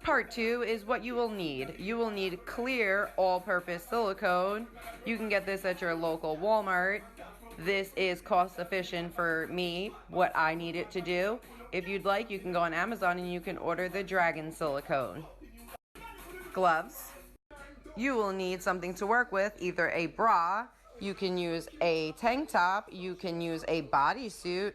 Part 2 is what you will need. You will need clear all-purpose silicone. You can get this at your local Walmart. This is cost efficient for me, what I need it to do. If you'd like, you can go on Amazon and you can order the Dragon silicone. Gloves. You will need something to work with, either a bra, you can use a tank top, you can use a bodysuit,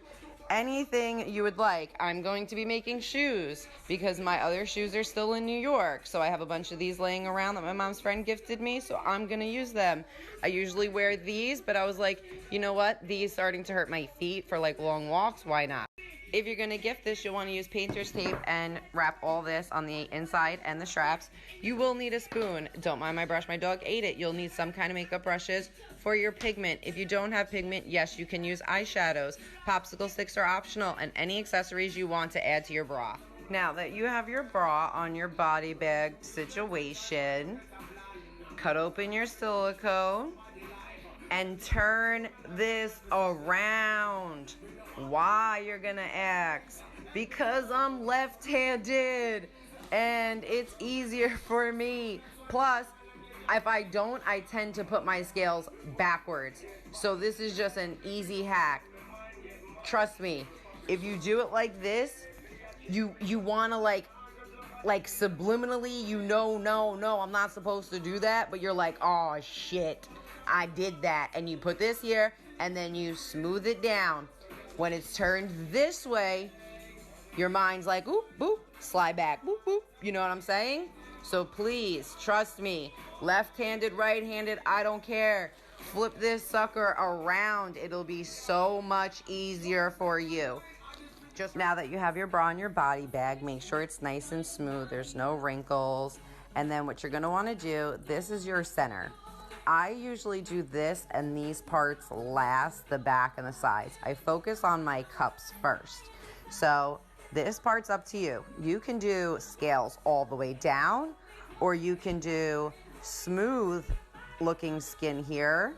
anything you would like. I'm going to be making shoes because my other shoes are still in New York. So I have a bunch of these laying around that my mom's friend gifted me, so I'm going to use them. I usually wear these, but I was like, you know what? These starting to hurt my feet for like long walks. Why not? If you're going to gift this, you'll want to use painter's tape and wrap all this on the inside and the straps. You will need a spoon. Don't mind my brush. My dog ate it. You'll need some kind of makeup brushes for your pigment. If you don't have pigment, yes, you can use eyeshadows. Popsicle sticks are optional, and any accessories you want to add to your bra. Now that you have your bra on your body bag situation, cut open your silicone and turn this around. Why, you're gonna ask? Because I'm left-handed and it's easier for me. Plus, if I don't, I tend to put my scales backwards. So this is just an easy hack. Trust me, if you do it like this, you wanna like subliminally, no, I'm not supposed to do that, but you're like, oh shit, I did that. And you put this here and then you smooth it down. When it's turned this way, your mind's like, oop, boop, slide back, boop, boop. You know what I'm saying? So please, trust me, left-handed, right-handed, I don't care. Flip this sucker around. It'll be so much easier for you. Just now that you have your bra in your body bag, make sure it's nice and smooth. There's no wrinkles. And then what you're going to want to do, this is your center. I usually do this and these parts last, the back and the sides. I focus on my cups first. So this part's up to you. You can do scales all the way down, or you can do smooth looking skin here,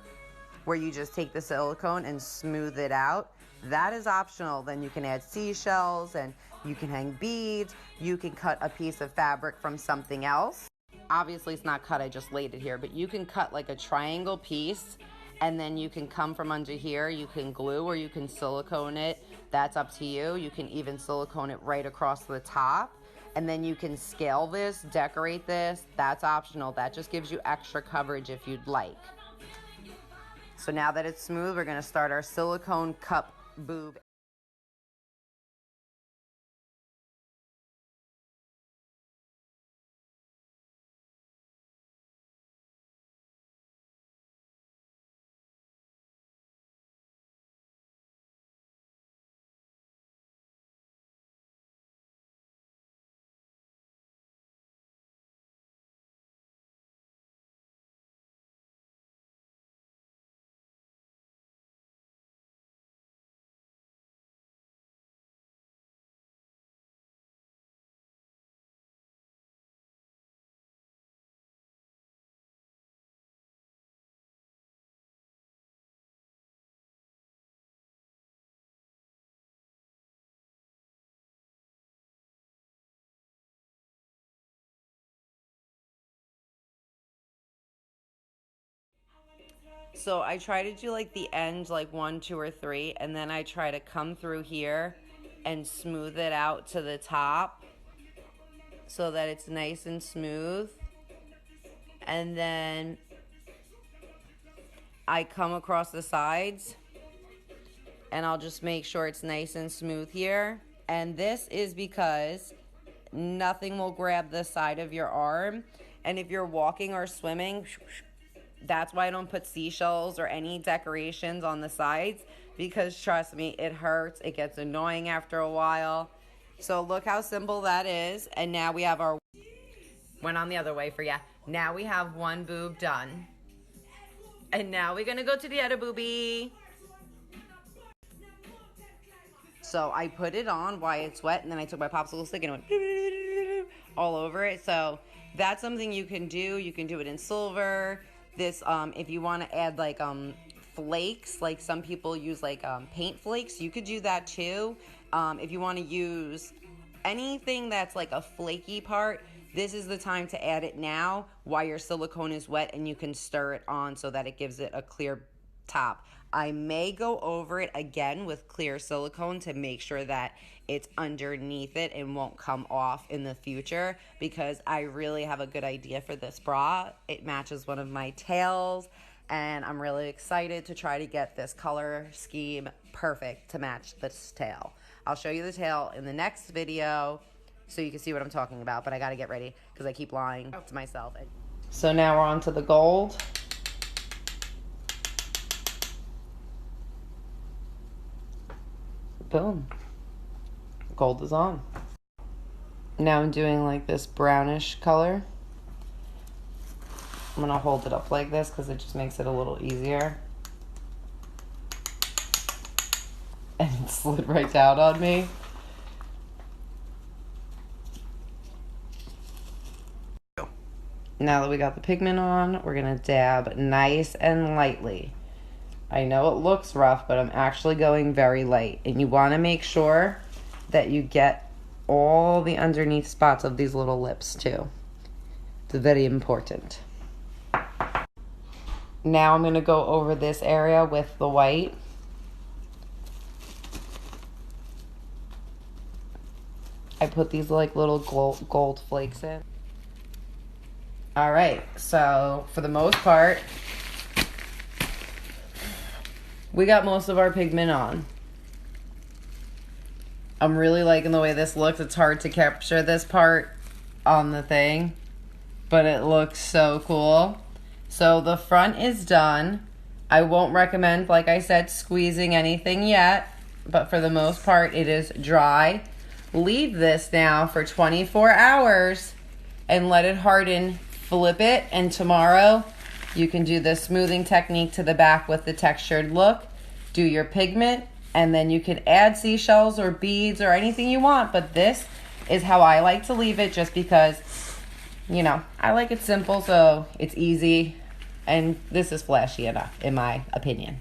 where you just take the silicone and smooth it out. That is optional. Then you can add seashells and you can hang beads. You can cut a piece of fabric from something else. Obviously it's not cut, I just laid it here, but you can cut like a triangle piece and then you can come from under here, you can glue or you can silicone it. That's up to you. You can even silicone it right across the top, and then you can scale this, decorate this. That's optional. That just gives you extra coverage if you'd like. So now that it's smooth, we're going to start our silicone cup boob. So I try to do like the ends, like 1, 2, or 3, and then I try to come through here and smooth it out to the top so that it's nice and smooth. And then I come across the sides and I'll just make sure it's nice and smooth here. And this is because nothing will grab the side of your arm. And if you're walking or swimming, that's why I don't put seashells or any decorations on the sides, because trust me, it hurts. It gets annoying after a while. So look how simple that is. And now we have our, went on the other way for ya. Now we have one boob done. And now we're gonna go to the other boobie. So I put it on while it's wet, and then I took my popsicle stick and went all over it. So that's something you can do. You can do it in silver. This, if you want to add like flakes, like some people use like paint flakes, you could do that too. If you want to use anything that's like a flaky part, This is the time to add it now while your silicone is wet, and you can stir it on so that it gives it a clear top. I may go over it again with clear silicone to make sure that it's underneath it and won't come off in the future, because I really have a good idea for this bra. It matches one of my tails, and I'm really excited to try to get this color scheme perfect to match this tail. I'll show you the tail in the next video so you can see what I'm talking about, but I gotta get ready because I keep lying to myself. So now we're on to the gold. Boom. Gold is on. Now I'm doing like this brownish color. I'm gonna hold it up like this because it just makes it a little easier. And it slid right down on me. Now that we got the pigment on, we're gonna dab nice and lightly. I know it looks rough, but I'm actually going very light. And you wanna make sure that you get all the underneath spots of these little lips too. It's very important. Now I'm gonna go over this area with the white. I put these like little gold flakes in. All right, so for the most part, we got most of our pigment on. I'm really liking the way this looks. It's hard to capture this part on the thing, but it looks so cool. So the front is done. I won't recommend, like I said, squeezing anything yet, but for the most part, it is dry. Leave this now for 24 hours and let it harden. Flip it, and tomorrow you can do the smoothing technique to the back with the textured look. Do your pigment, and then you can add seashells or beads or anything you want, but this is how I like to leave it, just because, you know, I like it simple, so it's easy, and this is flashy enough, in my opinion.